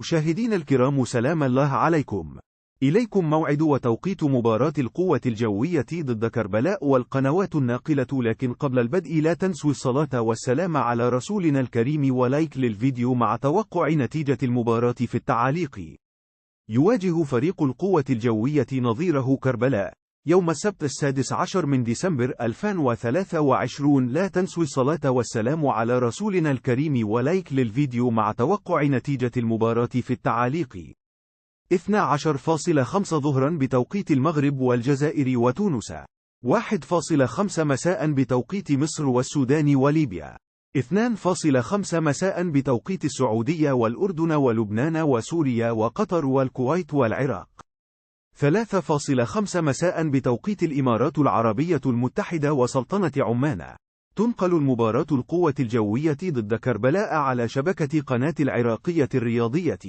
مشاهدينا الكرام، سلام الله عليكم. إليكم موعد وتوقيت مباراة القوة الجوية ضد كربلاء والقنوات الناقلة، لكن قبل البدء لا تنسوا الصلاة والسلام على رسولنا الكريم ولايك للفيديو مع توقع نتيجة المباراة في التعاليق. يواجه فريق القوة الجوية نظيره كربلاء يوم السبت 16 من ديسمبر 2023. لا تنسوا الصلاة والسلام على رسولنا الكريم ولايك للفيديو مع توقع نتيجة المباراة في التعاليق. 12:05 ظهرا بتوقيت المغرب والجزائر وتونس، 1:05 مساء بتوقيت مصر والسودان وليبيا، 2:05 مساء بتوقيت السعودية والأردن ولبنان وسوريا وقطر والكويت والعراق، 3:05 مساء بتوقيت الإمارات العربية المتحدة وسلطنة عمان. تنقل المباراة القوة الجوية ضد كربلاء على شبكة قناة العراقية الرياضية.